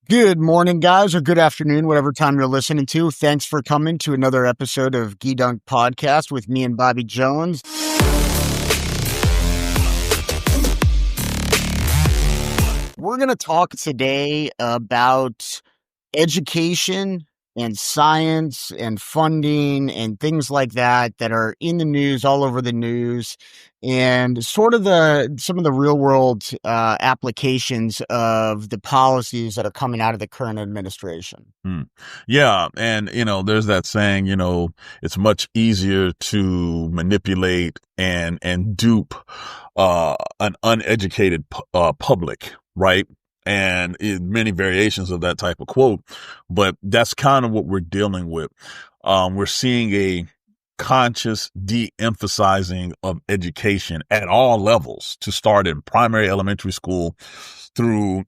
Good morning, guys, or good afternoon, whatever time you're listening to. Thanks for coming to another episode of Gedunk Podcast with me and Bobby Jones. We're going to talk today about education and science and funding and things like that are in the news, all over the news, and sort of some of the real world applications of the policies that are coming out of the current administration. Yeah. And, there's that saying, it's much easier to manipulate and dupe an uneducated public, right? And many variations of that type of quote, but that's kind of what we're dealing with. We're seeing a conscious de-emphasizing of education at all levels, to start in primary elementary school through,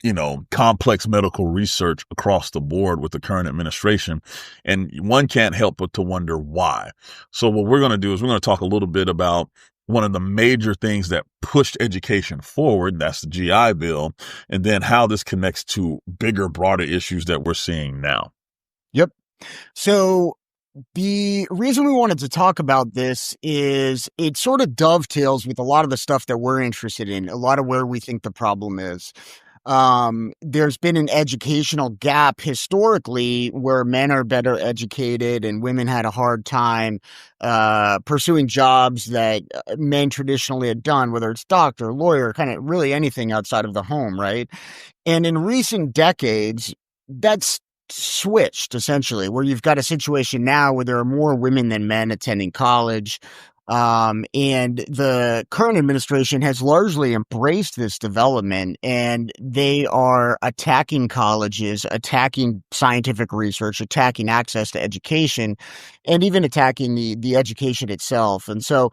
complex medical research across the board with the current administration. And one can't help but to wonder why. So what we're going to do is we're going to talk a little bit about one of the major things that pushed education forward, that's the GI Bill, and then how this connects to bigger, broader issues that we're seeing now. Yep. So the reason we wanted to talk about this is it sort of dovetails with a lot of the stuff that we're interested in, a lot of where we think the problem is. There's been an educational gap historically where men are better educated and women had a hard time pursuing jobs that men traditionally had done, whether it's doctor, lawyer, kind of really anything outside of the home, right? And in recent decades, that's switched essentially, where you've got a situation now where there are more women than men attending college. And the current administration has largely embraced this development, and they are attacking colleges, attacking scientific research, attacking access to education, and even attacking the education itself. And so,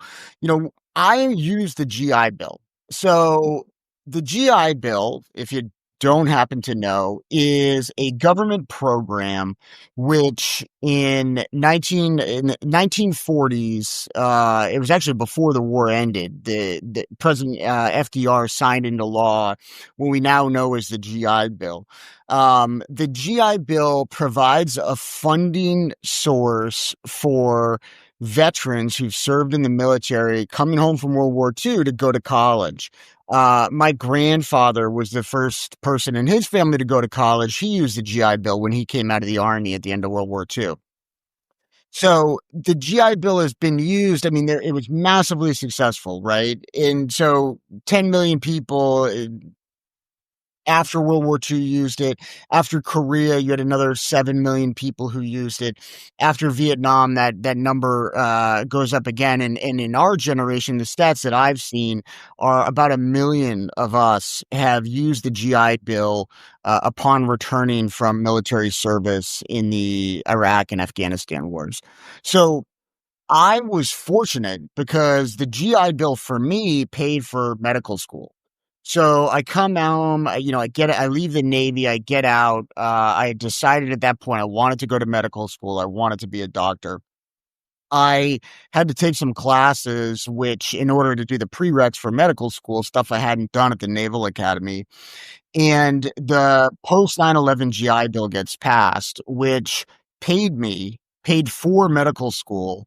I use the GI Bill. So the GI Bill, if you don't happen to know, is a government program which in 1940s, it was actually before the war ended, the President FDR signed into law what we now know as the GI Bill. The GI Bill provides a funding source for veterans who've served in the military coming home from World War II to go to college. My grandfather was the first person in his family to go to college. He used the GI Bill when he came out of the Army at the end of World War II. So the GI Bill has been used. I mean, it was massively successful, right? And so 10 million people after World War II used it. After Korea, you had another 7 million people who used it. After Vietnam, that number goes up again. And in our generation, the stats that I've seen are about 1 million of us have used the GI Bill upon returning from military service in the Iraq and Afghanistan wars. So I was fortunate because the GI Bill for me paid for medical school. So I come out, I leave the Navy, I get out. I decided at that point I wanted to go to medical school. I wanted to be a doctor. I had to take some classes, which in order to do the prereqs for medical school, stuff I hadn't done at the Naval Academy. And the post 9/11 GI Bill gets passed, which paid for medical school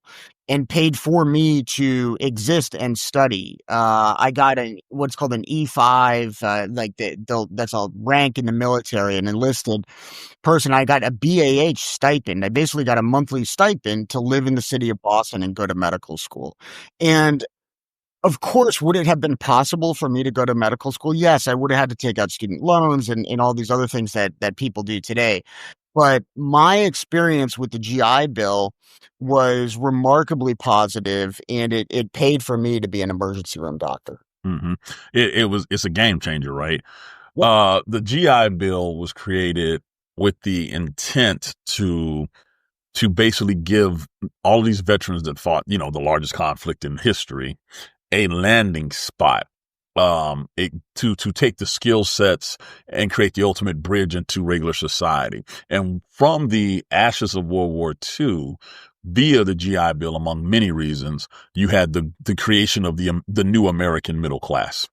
and paid for me to exist and study. I got what's called an E5, that's a rank in the military, an enlisted person. I got a BAH stipend. I basically got a monthly stipend to live in the city of Boston and go to medical school. And of course, would it have been possible for me to go to medical school? Yes, I would have had to take out student loans and all these other things that people do today. But my experience with the GI Bill was remarkably positive, and it paid for me to be an emergency room doctor. Mm-hmm. It's a game changer, right? Yep. The GI Bill was created with the intent to basically give all these veterans that fought, the largest conflict in history, a landing spot, to take the skill sets and create the ultimate bridge into regular society. And from the ashes of World War II, via the GI Bill, among many reasons, you had the creation of the new American middle class.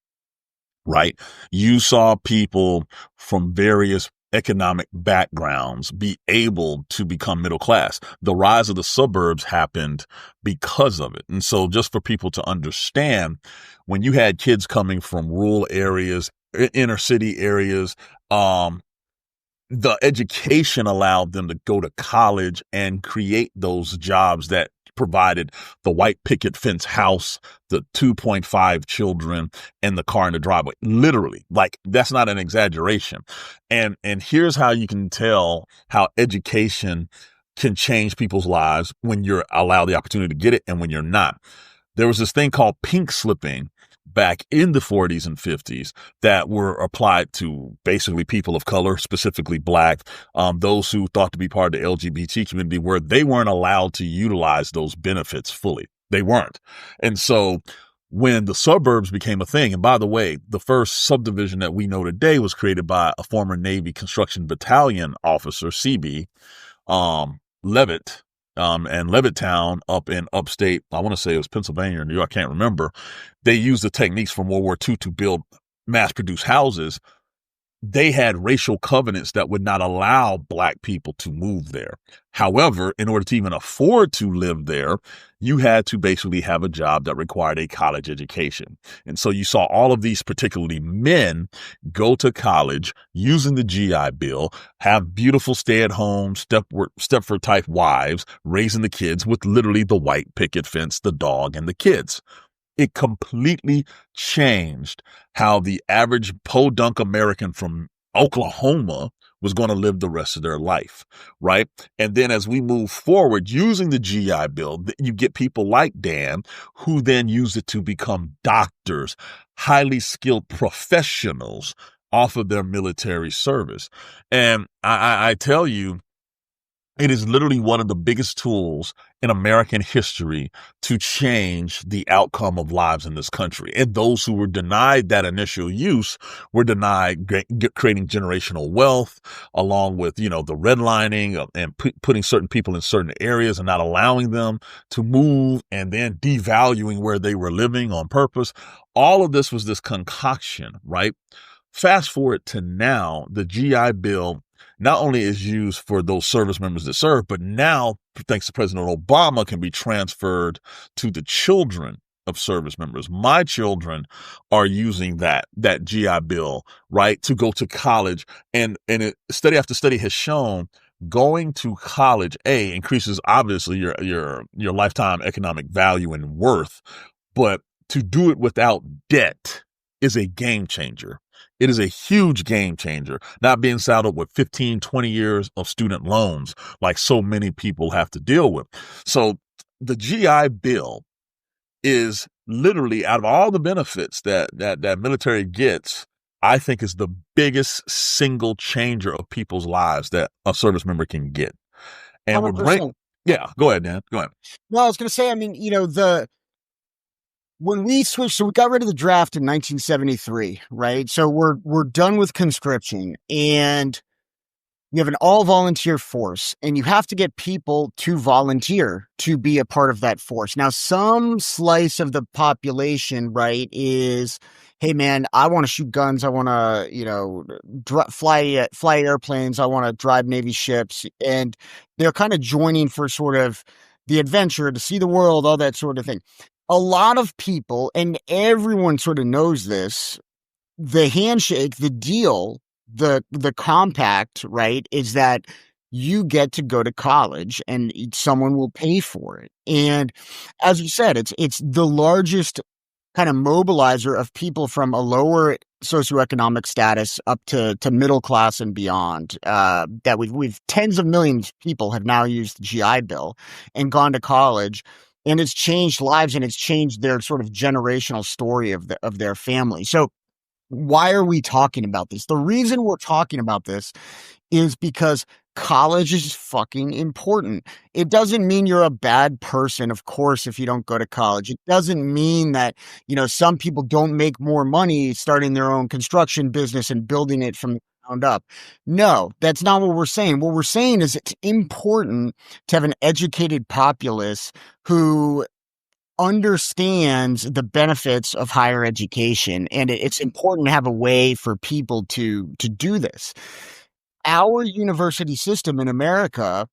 Right. You saw people from various economic backgrounds be able to become middle class. The rise of the suburbs happened because of it. And so just for people to understand, when you had kids coming from rural areas, inner city areas, the education allowed them to go to college and create those jobs that provided the white picket fence house, the 2.5 children, and the car in the driveway. Literally, like that's not an exaggeration. And here's how you can tell how education can change people's lives when you're allowed the opportunity to get it and when you're not. There was this thing called pink slipping back in the 40s and 50s that were applied to basically people of color, specifically black, those who thought to be part of the LGBT community, where they weren't allowed to utilize those benefits fully. They weren't. And so when the suburbs became a thing, and by the way, the first subdivision that we know today was created by a former Navy construction battalion officer, CB, Levitt, and Levittown up in upstate, I want to say it was Pennsylvania or New York, I can't remember. They used the techniques from World War II to build mass-produced houses. They had racial covenants that would not allow black people to move there. However, in order to even afford to live there, you had to basically have a job that required a college education. And so you saw all of these, particularly men, go to college using the GI Bill, have beautiful stay-at-home, Stepford type wives, raising the kids with literally the white picket fence, the dog, and the kids. It completely changed how the average podunk American from Oklahoma was going to live the rest of their life, right? And then as we move forward using the GI Bill, you get people like Dan who then use it to become doctors, highly skilled professionals off of their military service. And I tell you, it is literally one of the biggest tools in American history to change the outcome of lives in this country. And those who were denied that initial use were denied creating generational wealth, along with, you know, the redlining and putting certain people in certain areas and not allowing them to move, and then devaluing where they were living on purpose. All of this was this concoction, right? Fast forward to now, the GI Bill not only is used for those service members that serve, but now, thanks to President Obama, can be transferred to the children of service members. My children are using that GI Bill, right, to go to college. And study after study has shown going to college, increases obviously your lifetime economic value and worth, but to do it without debt is a game changer. It is a huge game changer, not being saddled with 15, 20 years of student loans like so many people have to deal with. So the GI Bill is literally, out of all the benefits that military gets, I think is the biggest single changer of people's lives that a service member can get. And we're 100%. yeah, go ahead, Dan. Go ahead. No, I was going to say, I mean, you know, when we switched, so we got rid of the draft in 1973, right? So we're done with conscription, and you have an all volunteer force, and you have to get people to volunteer to be a part of that force. Now, some slice of the population, right, is, hey man, I want to shoot guns. I want to, you know, fly airplanes. I want to drive Navy ships. And they're kind of joining for sort of the adventure, to see the world, all that sort of thing. A lot of people, and everyone sort of knows this, the handshake, the deal, the compact, right, is that you get to go to college and someone will pay for it. And as you said, it's the largest kind of mobilizer of people from a lower socioeconomic status up to middle class and beyond. That we've tens of millions of people have now used the GI Bill and gone to college. And it's changed lives, and it's changed their sort of generational story of their family. So why are we talking about this? The reason we're talking about this is because college is fucking important. It doesn't mean you're a bad person, of course, if you don't go to college. It doesn't mean that, you know, some people don't make more money starting their own construction business and building it from the ground up. No, that's not what we're saying. What we're saying is it's important to have an educated populace who understands the benefits of higher education, and it's important to have a way for people to do this. our university system in America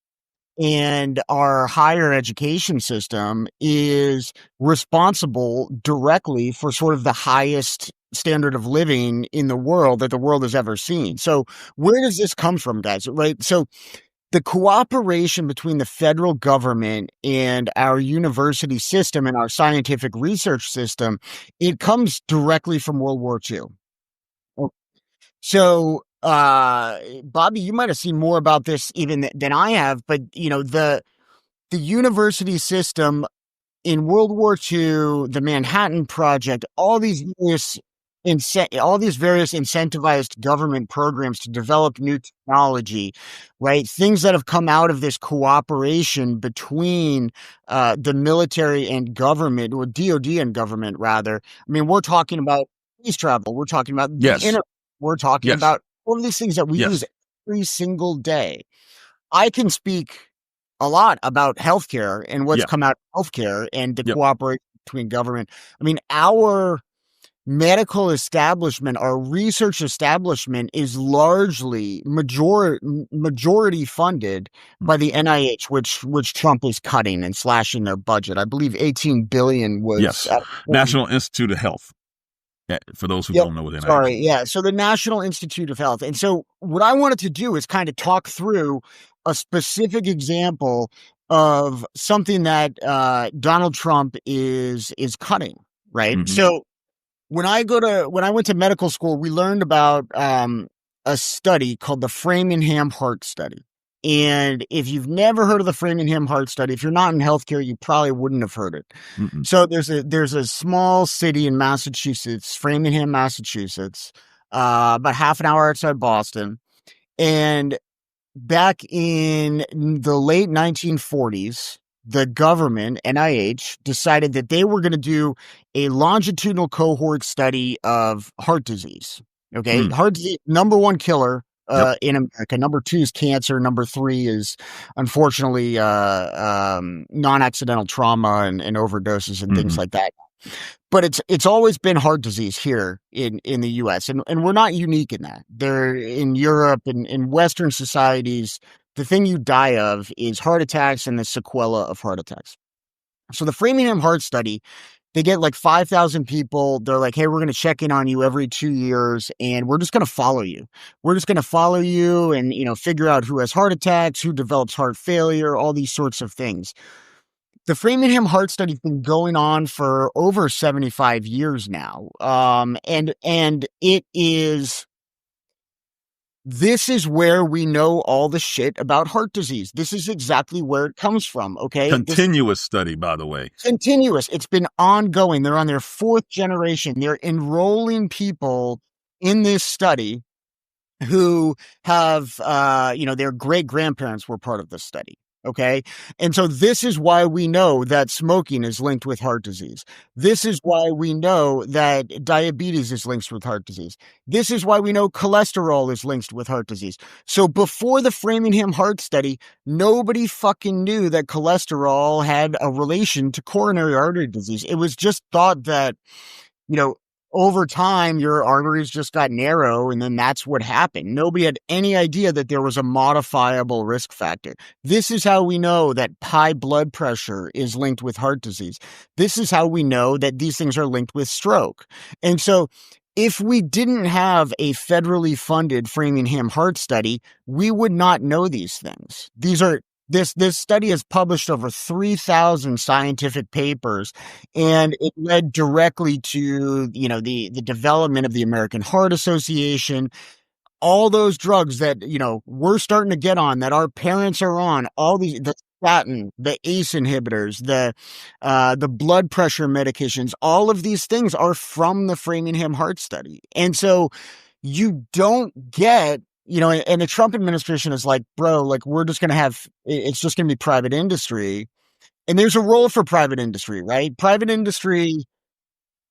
and our higher education system is responsible directly for sort of the highest standard of living in the world that the world has ever seen. So where does this come from, guys? Right? So the cooperation between the federal government and our university system and our scientific research system, it comes directly from World War II. So, Bobby, you might have seen more about this even than I have, but the university system in World War II, the Manhattan Project, all these various incentivized government programs to develop new technology, right? Things that have come out of this cooperation between the military and government, or DoD and government, rather. I mean, we're talking about space travel. We're talking about the Yes. internet. We're talking Yes. about all of these things that we use Yes. every single day. I can speak a lot about healthcare and what's Yeah. come out of healthcare and the Yep. cooperation between government. I mean, our medical establishment, our research establishment is largely majority funded by the NIH, which Trump is cutting and slashing their budget. I believe 18 billion was Yes. National Institute of Health. Yeah, for those who Yep. don't know what NIH Sorry. is. Yeah. So the National Institute of Health. And so what I wanted to do is kind of talk through a specific example of something that Donald Trump is cutting, right? Mhm. So when I went to medical school, we learned about a study called the Framingham Heart Study. And if you've never heard of the Framingham Heart Study, if you're not in healthcare, you probably wouldn't have heard it. Mm-mm. So there's a small city in Massachusetts, Framingham, Massachusetts, about half an hour outside Boston. And back in the late 1940s, the government, NIH, decided that they were going to do a longitudinal cohort study of heart disease. Okay. Heart disease, number one killer Yep. in America. Number two is cancer. Number three is, unfortunately, non-accidental trauma and overdoses and things Mhm. like that. But it's always been heart disease here in the US, and we're not unique in that. There in Europe and in Western societies, the thing you die of is heart attacks and the sequela of heart attacks. So the Framingham Heart Study, they get like 5,000 people. They're like, hey, we're going to check in on you every 2 years, and we're just going to follow you. We're just going to follow you and, figure out who has heart attacks, who develops heart failure, all these sorts of things. The Framingham Heart Study's been going on for over 75 years now. And this is where we know all the shit about heart disease. This is exactly where it comes from. Okay. Continuous study, by the way. Continuous. It's been ongoing. They're on their fourth generation. They're enrolling people in this study who have, their great grandparents were part of this study. Okay. And so this is why we know that smoking is linked with heart disease. This is why we know that diabetes is linked with heart disease. This is why we know cholesterol is linked with heart disease. So before the Framingham Heart Study, nobody fucking knew that cholesterol had a relation to coronary artery disease. It was just thought that, over time, your arteries just got narrow, and then that's what happened. Nobody had any idea that there was a modifiable risk factor. This is how we know that high blood pressure is linked with heart disease. This is how we know that these things are linked with stroke. And so if we didn't have a federally funded Framingham Heart Study, we would not know these things. This study has published over 3,000 scientific papers, and it led directly to, the development of the American Heart Association, all those drugs that, we're starting to get on, that our parents are on, all these, the statin, the ACE inhibitors, the blood pressure medications, all of these things are from the Framingham Heart Study. And so you don't get, and the Trump administration is like, bro, like, we're just going to it's just going to be private industry. And there's a role for private industry, right? Private industry,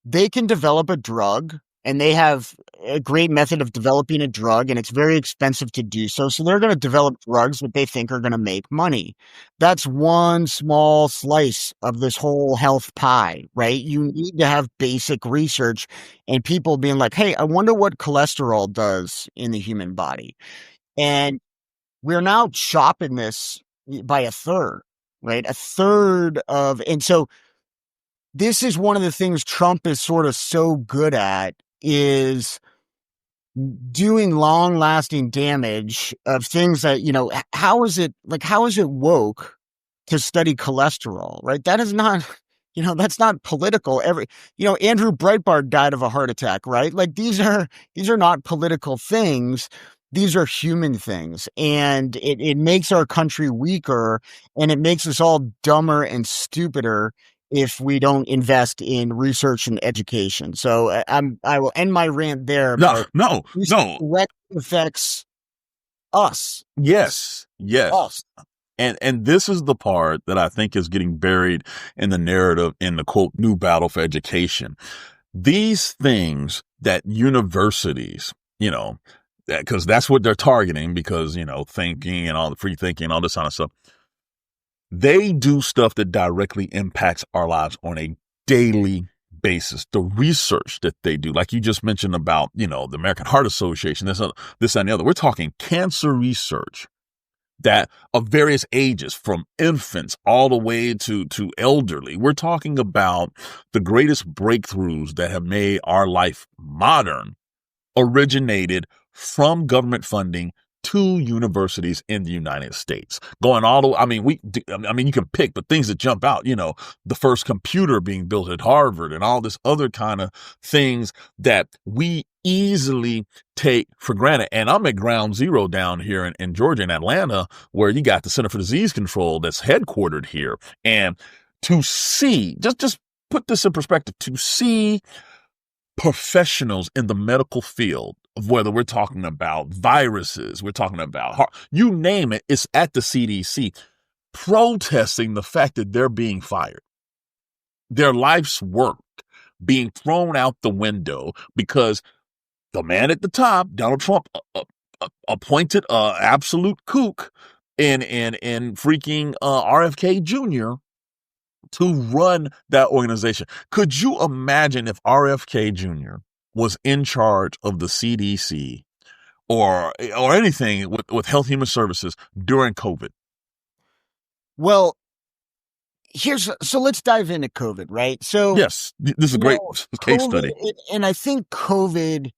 they can develop a drug, and they have a great method of developing a drug, and it's very expensive to do so. So they're going to develop drugs that they think are going to make money. That's one small slice of this whole health pie, right? You need to have basic research and people being like, hey, I wonder what cholesterol does in the human body. And we're now chopping this by a third, right? A third of, and so this is one of the things Trump is sort of so good at is doing long lasting damage of things that, how is it woke to study cholesterol, right? That is not, that's not political. Andrew Breitbart died of a heart attack, right? Like these are not political things. These are human things. And it makes our country weaker, and it makes us all dumber and stupider if we don't invest in research and education. So I will end my rant there, No, but no, this no. directly affects us. Yes, yes. Us. And this is the part that I think is getting buried in the narrative in the quote new battle for education. These things that universities, because that's what they're targeting, because, thinking and all the free thinking and all this kind of stuff, they do stuff that directly impacts our lives on a daily basis. The research that they do, like you just mentioned about, the American Heart Association, this and the other, we're talking cancer research that of various ages, from infants all the way to elderly. We're talking about the greatest breakthroughs that have made our life modern, originated from government funding to universities in the United States. Going all the way, you can pick, but things that jump out, the first computer being built at Harvard and all this other kind of things that we easily take for granted. And I'm at ground zero down here in Georgia, in Atlanta, where you got the Center for Disease Control that's headquartered here. And to see, just put this in perspective, to see professionals in the medical field, of whether we're talking about viruses, we're talking about heart, you name it, it's at the CDC, protesting the fact that they're being fired. Their life's work being thrown out the window because the man at the top, Donald Trump, appointed absolute kook in freaking RFK Jr. to run that organization. Could you imagine if RFK Jr. was in charge of the CDC or anything with Health Human Services during COVID? Well, so let's dive into COVID, right? So yes, this is a great case study. And I think COVID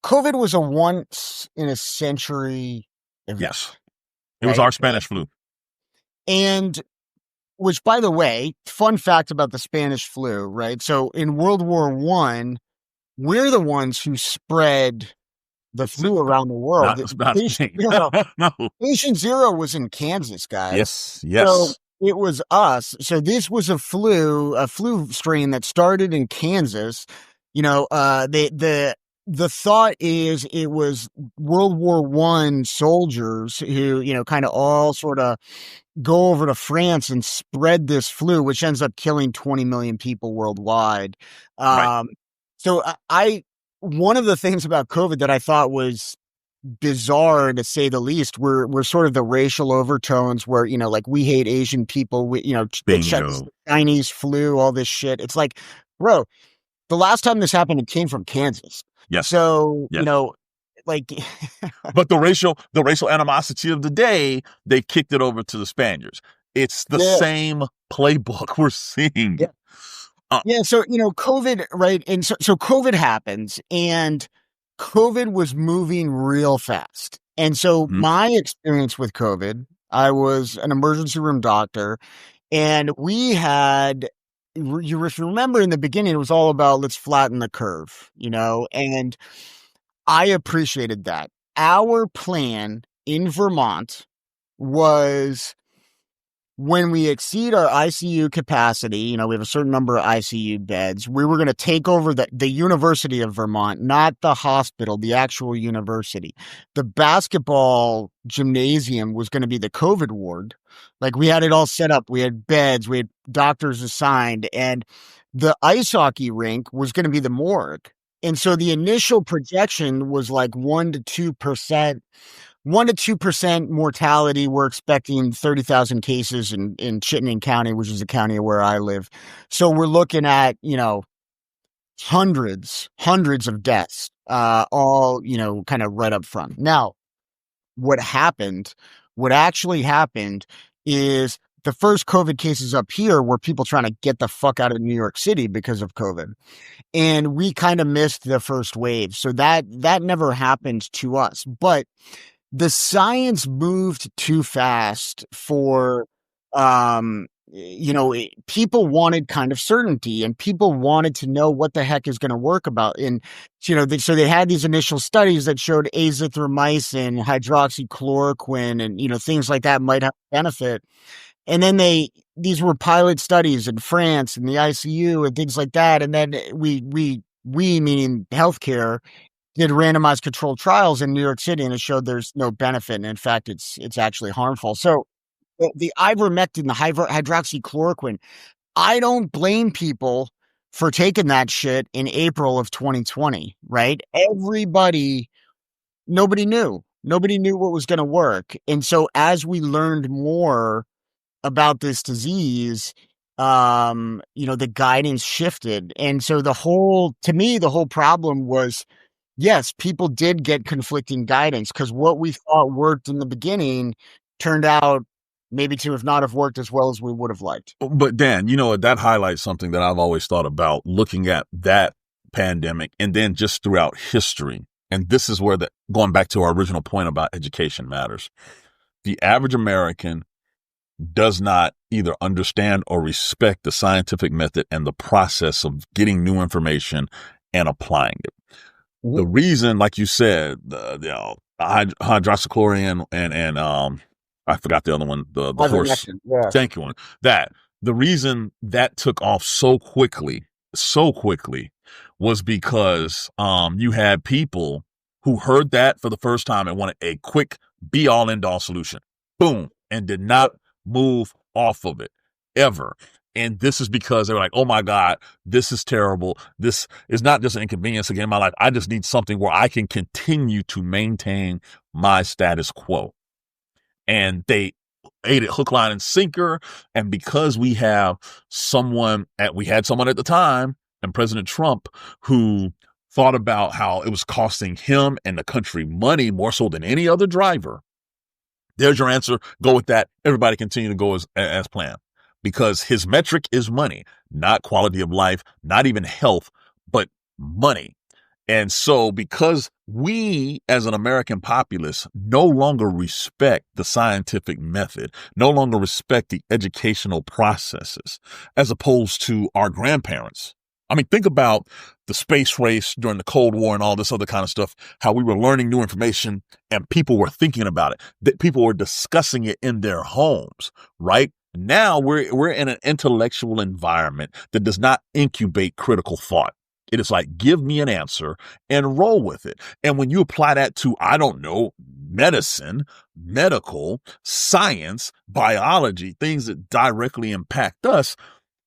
was a once in a century event. Yes. It was our Spanish flu. And which, by the way, fun fact about the Spanish flu, right? So in World War I, we're the ones who spread the flu around the world. Patient Zero was in Kansas, guys. Yes. So it was us. So this was a flu strain that started in Kansas. The thought is it was World War I soldiers who, kind of all sort of go over to France and spread this flu, which ends up killing 20 million people worldwide. Right. So one of the things about COVID that I thought was bizarre, to say the least, were sort of the racial overtones where, like we hate Asian people, Chinese flu, all this shit. It's like, bro, the last time this happened, it came from Kansas. Yes. So, yes. Like, but the racial animosity of the day, they kicked it over to the Spaniards. It's the same playbook we're seeing. Yeah. So, COVID, right? And so COVID happens, and COVID was moving real fast. And so my experience with COVID, I was an emergency room doctor, and we had, if you remember in the beginning, it was all about let's flatten the curve, and I appreciated that. Our plan in Vermont was, when we exceed our ICU capacity, we have a certain number of ICU beds, we were going to take over the University of Vermont, not the hospital, the actual university. The basketball gymnasium was going to be the COVID ward. Like, we had it all set up. We had beds, we had doctors assigned, and the ice hockey rink was going to be the morgue. And so the initial projection was like 1 to 2%. 1 to 2% mortality. We're expecting 30,000 cases in Chittenden County, which is the county where I live. So we're looking at, hundreds of deaths, all, kind of right up front. Now, what happened, what actually happened is the first COVID cases up here were people trying to get the fuck out of New York City because of COVID. And we kind of missed the first wave. So that never happened to us. But the science moved too fast for, people wanted kind of certainty, and people wanted to know what the heck is going to work about. And, so they had these initial studies that showed azithromycin, hydroxychloroquine, and, things like that might have benefit. And then these were pilot studies in France and the ICU and things like that. And then we meaning healthcare, did randomized controlled trials in New York City, and it showed there's no benefit. And in fact, it's actually harmful. So the ivermectin, the hydroxychloroquine, I don't blame people for taking that shit in April of 2020, right? Nobody knew. Nobody knew what was going to work. And so as we learned more about this disease, the guidance shifted. And so to me, the whole problem was, yes, people did get conflicting guidance, because what we thought worked in the beginning turned out maybe to have not have worked as well as we would have liked. But Dan, that highlights something that I've always thought about looking at that pandemic and then just throughout history. And this is where going back to our original point about education matters. The average American does not either understand or respect the scientific method and the process of getting new information and applying it. Mm-hmm. The reason, like you said, hydroxychloroquine and I forgot the other one, the horse. Yeah. Thank you. That the reason that took off so quickly was because you had people who heard that for the first time and wanted a quick be all end all solution. Boom. And did not move off of it ever. And this is because they were like, oh my God, this is terrible. This is not just an inconvenience again in my life. I just need something where I can continue to maintain my status quo. And they ate it hook, line, and sinker. And because we had someone at the time, and President Trump, who thought about how it was costing him and the country money more so than any other driver. There's your answer. Go with that. Everybody continue to go as planned, because his metric is money, not quality of life, not even health, but money. And so because we as an American populace no longer respect the scientific method, no longer respect the educational processes, as opposed to our grandparents. I mean, think about the space race during the Cold War and all this other kind of stuff, how we were learning new information and people were thinking about it, that people were discussing it in their homes, right? Now we're in an intellectual environment that does not incubate critical thought. It is like, give me an answer and roll with it. And when you apply that to, I don't know, medicine, medical, science, biology, things that directly impact us,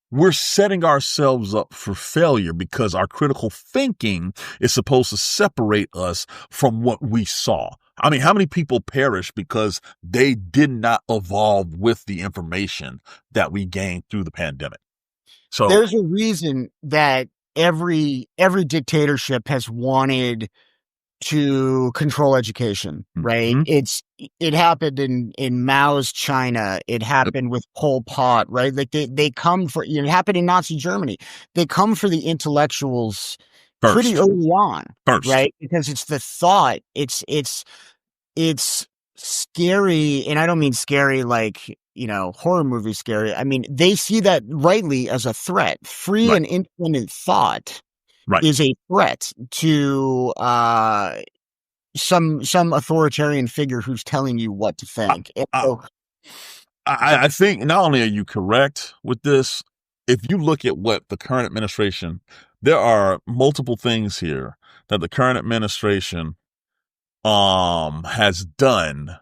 we're setting ourselves up for failure, because our critical thinking is supposed to separate us from what we saw. I mean, how many people perish because they did not evolve with the information that we gained through the pandemic? So there's a reason that every dictatorship has wanted to control education, right? Mm-hmm. It happened in Mao's China. It happened with Pol Pot, right? Like they come for, it happened in Nazi Germany. They come for the intellectuals pretty early on, right? Because it's the thought. It's scary, and I don't mean scary like, horror movie scary. I mean, they see that rightly as a threat. Free and independent thought is a threat to some authoritarian figure who's telling you what to think. I think not only are you correct with this, if you look at what the current administration, there are multiple things here that the current administration has done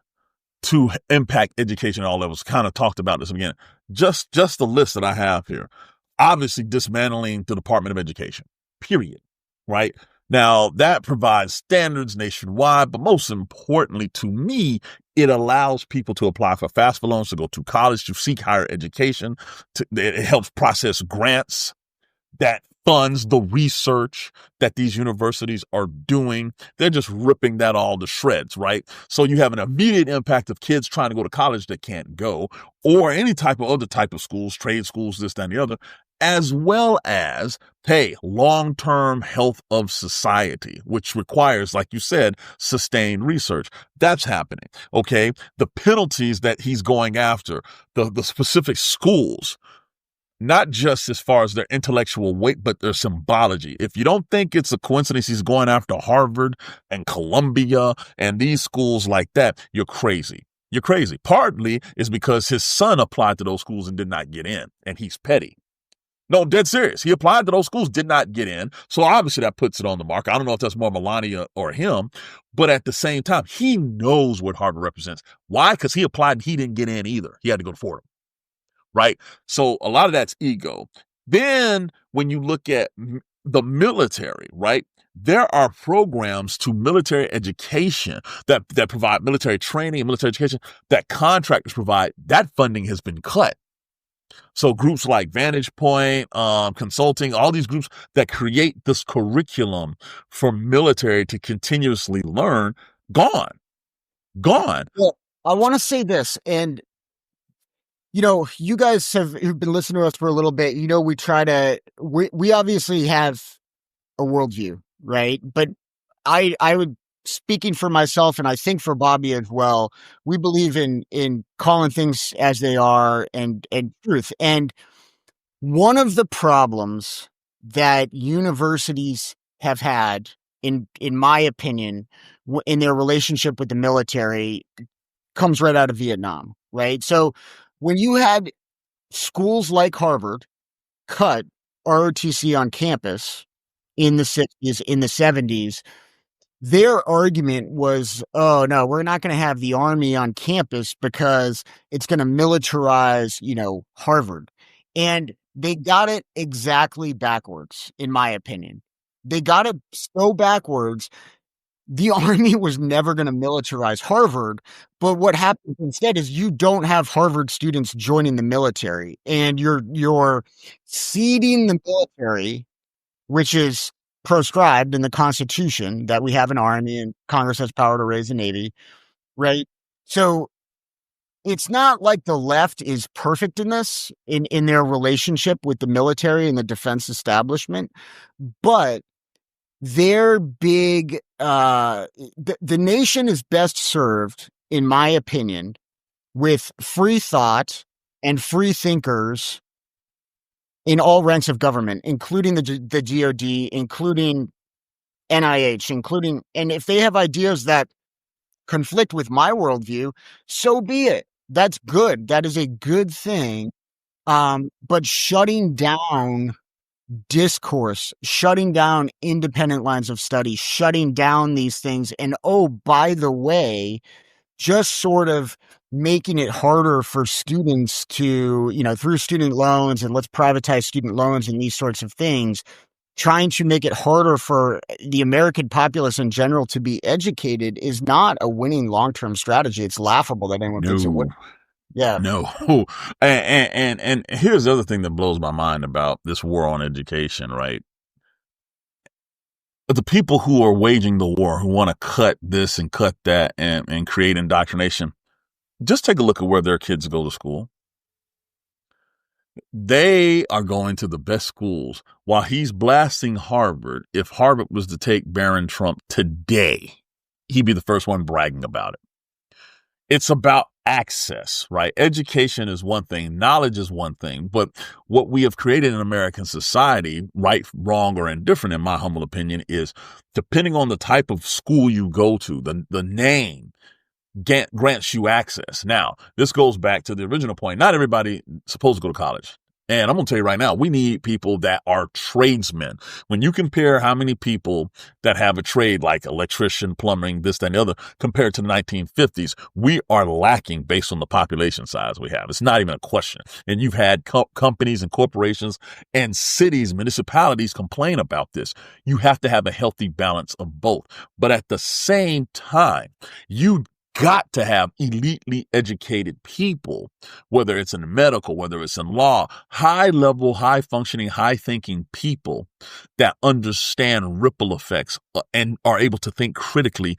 to impact education at all levels. Kind of talked about this again. Just the list that I have here. Obviously dismantling the Department of Education, period. Right? Now that provides standards nationwide, but most importantly to me, it allows people to apply for FAFSA loans, to go to college, to seek higher education. It helps process grants that funds the research that these universities are doing. They're just ripping that all to shreds, right? So you have an immediate impact of kids trying to go to college that can't go, or any type of other type of schools, trade schools, this, that, and the other, as well as, hey, long-term health of society, which requires, like you said, sustained research. That's happening, okay? The penalties that he's going after, the specific schools, not just as far as their intellectual weight, but their symbology. If you don't think it's a coincidence he's going after Harvard and Columbia and these schools like that, you're crazy. You're crazy. Partly is because his son applied to those schools and did not get in, and he's petty. No, dead serious. He applied to those schools, did not get in. So obviously that puts it on the mark. I don't know if that's more Melania or him, but at the same time, he knows what Harvard represents. Why? Because he applied and he didn't get in either. He had to go to Fordham, right? So a lot of that's ego. Then when you look at the military, right? There are programs to military education that provide military training and military education that contractors provide. That funding has been cut. So groups like Vantage Point, Consulting, all these groups that create this curriculum for military to continuously learn, gone. Well, I want to say this, and you guys who've been listening to us for a little bit. We obviously have a worldview, right? But I would, speaking for myself, and I think for Bobby as well, we believe in calling things as they are and truth. And one of the problems that universities have had, in my opinion, in their relationship with the military, comes right out of Vietnam, right? So when you had schools like Harvard cut ROTC on campus in the 60s, in the 70s, their argument was, oh, no, we're not going to have the Army on campus because it's going to militarize, Harvard. And they got it exactly backwards, in my opinion. They got it so backwards. The Army was never going to militarize Harvard, but what happens instead is you don't have Harvard students joining the military, and you're seeding the military, which is proscribed in the Constitution, that we have an army and Congress has power to raise a navy, right? So it's not like the left is perfect in this, in their relationship with the military and the defense establishment, but their big, the nation is best served, in my opinion, with free thought and free thinkers in all ranks of government, including the DoD, including NIH, and if they have ideas that conflict with my worldview, so be it. That's good. That is a good thing. But shutting down discourse, shutting down independent lines of study, shutting down these things, and oh, by the way, just sort of making it harder for students to, through student loans, and let's privatize student loans and these sorts of things, trying to make it harder for the American populace in general to be educated is not a winning long-term strategy. It's laughable that anyone thinks it would. Yeah. No. And here's the other thing that blows my mind about this war on education, right? The people who are waging the war, who want to cut this and cut that and create indoctrination, just take a look at where their kids go to school. They are going to the best schools while he's blasting Harvard. If Harvard was to take Barron Trump today, he'd be the first one bragging about it. It's about access, right? Education is one thing. Knowledge is one thing. But what we have created in American society, right, wrong, or indifferent, in my humble opinion, is depending on the type of school you go to, the name grants you access. Now, this goes back to the original point. Not everybody is supposed to go to college. And I'm going to tell you right now, we need people that are tradesmen. When you compare how many people that have a trade like electrician, plumbing, this, that, and the other, compared to the 1950s, we are lacking based on the population size we have. It's not even a question. And you've had companies and corporations and cities, municipalities complain about this. You have to have a healthy balance of both. But at the same time, you got to have elitely educated people, whether it's in medical, whether it's in law, high level, high functioning, high thinking people that understand ripple effects and are able to think critically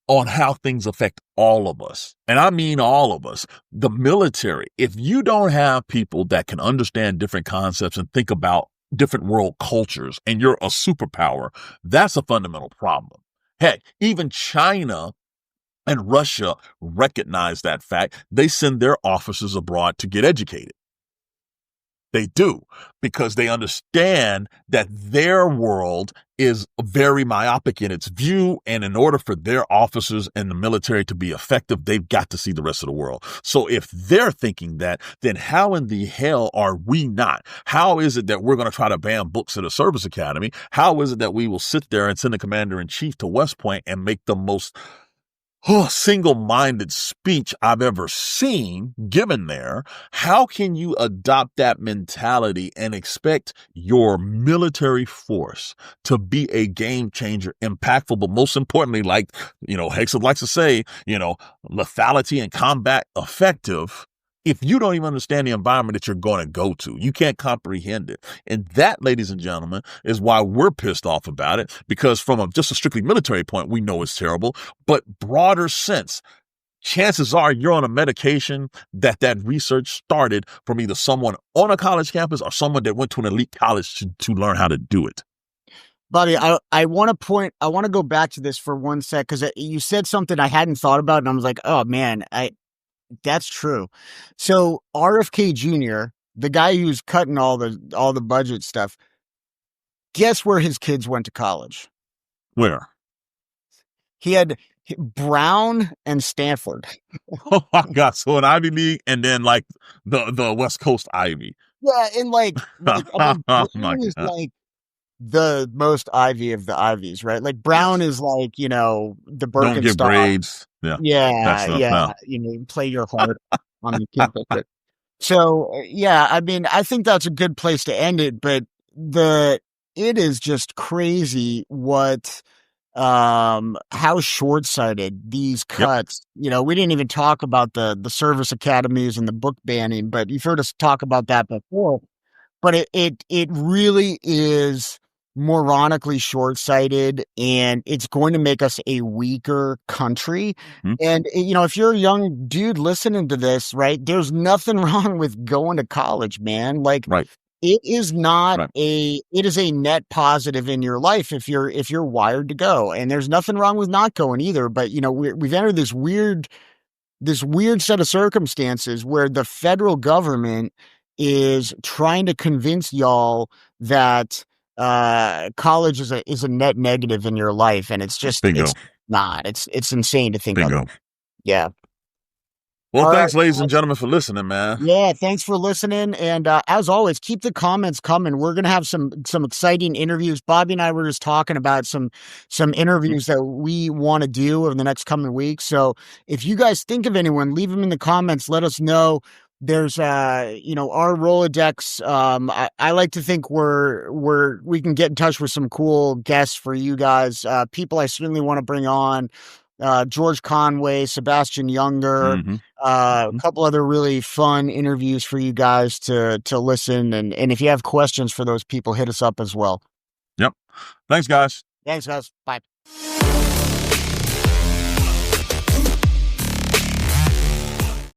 on how things affect all of us. And I mean all of us. The military, if you don't have people that can understand different concepts and think about different world cultures, and you're a superpower, that's a fundamental problem. Heck, even China and Russia recognize that fact. They send their officers abroad to get educated. They do, because they understand that their world is very myopic in its view. And in order for their officers and the military to be effective, they've got to see the rest of the world. So if they're thinking that, then how in the hell are we not? How is it that we're going to try to ban books at a service academy? How is it that we will sit there and send the commander in chief to West Point and make the most single-minded speech I've ever seen given there? How can you adopt that mentality and expect your military force to be a game changer, impactful, but most importantly, like, Hexel likes to say, lethality and combat effective, if you don't even understand the environment that you're going to go to? You can't comprehend it. And that, ladies and gentlemen, is why we're pissed off about it, because from just a strictly military point, we know it's terrible, but broader sense, chances are you're on a medication that research started from either someone on a college campus or someone that went to an elite college to learn how to do it. Bobby, I want to go back to this for one sec, because you said something I hadn't thought about, and I was like, oh man, that's true. So RFK Jr., the guy who's cutting all the budget stuff, guess where his kids went to college? Where? He had Brown and Stanford. Oh my God. So an Ivy League, and then like the West Coast Ivy. Yeah, and like I mean, Oh my Brown is God. like the most Ivy of the Ivies, right? Like Brown is like, the Don't get Birkenstock. braids. Yeah. Yeah, That's not yeah. now. Play your heart on the kid. So yeah, I mean, I think that's a good place to end it. But it is just crazy what how short-sighted these Yep. cuts. We didn't even talk about the service academies and the book banning, but you've heard us talk about that before. But it really is moronically short-sighted, and it's going to make us a weaker country. Mhm. And if you're a young dude listening to this, right, there's nothing wrong with going to college, man. Like, Right. it is not Right. it is a net positive in your life if you're wired to go, and there's nothing wrong with not going either. But we've entered this weird set of circumstances where the federal government is trying to convince y'all that college is a net negative in your life, and it's just Bingo. it's not. It's insane to think of. Bingo. Yeah. Well, All thanks, right. ladies and gentlemen, for listening, man. Yeah, thanks for listening. And as always, keep the comments coming. We're gonna have some exciting interviews. Bobby and I were just talking about some interviews that we want to do over the next coming weeks. So if you guys think of anyone, leave them in the comments. Let us know. There's our Rolodex. I like to think we can get in touch with some cool guests for you guys. People I certainly want to bring on. George Conway, Sebastian Younger, Mm-hmm. a couple other really fun interviews for you guys to listen. And if you have questions for those people, hit us up as well. Yep. Thanks, guys. Thanks, guys. Bye.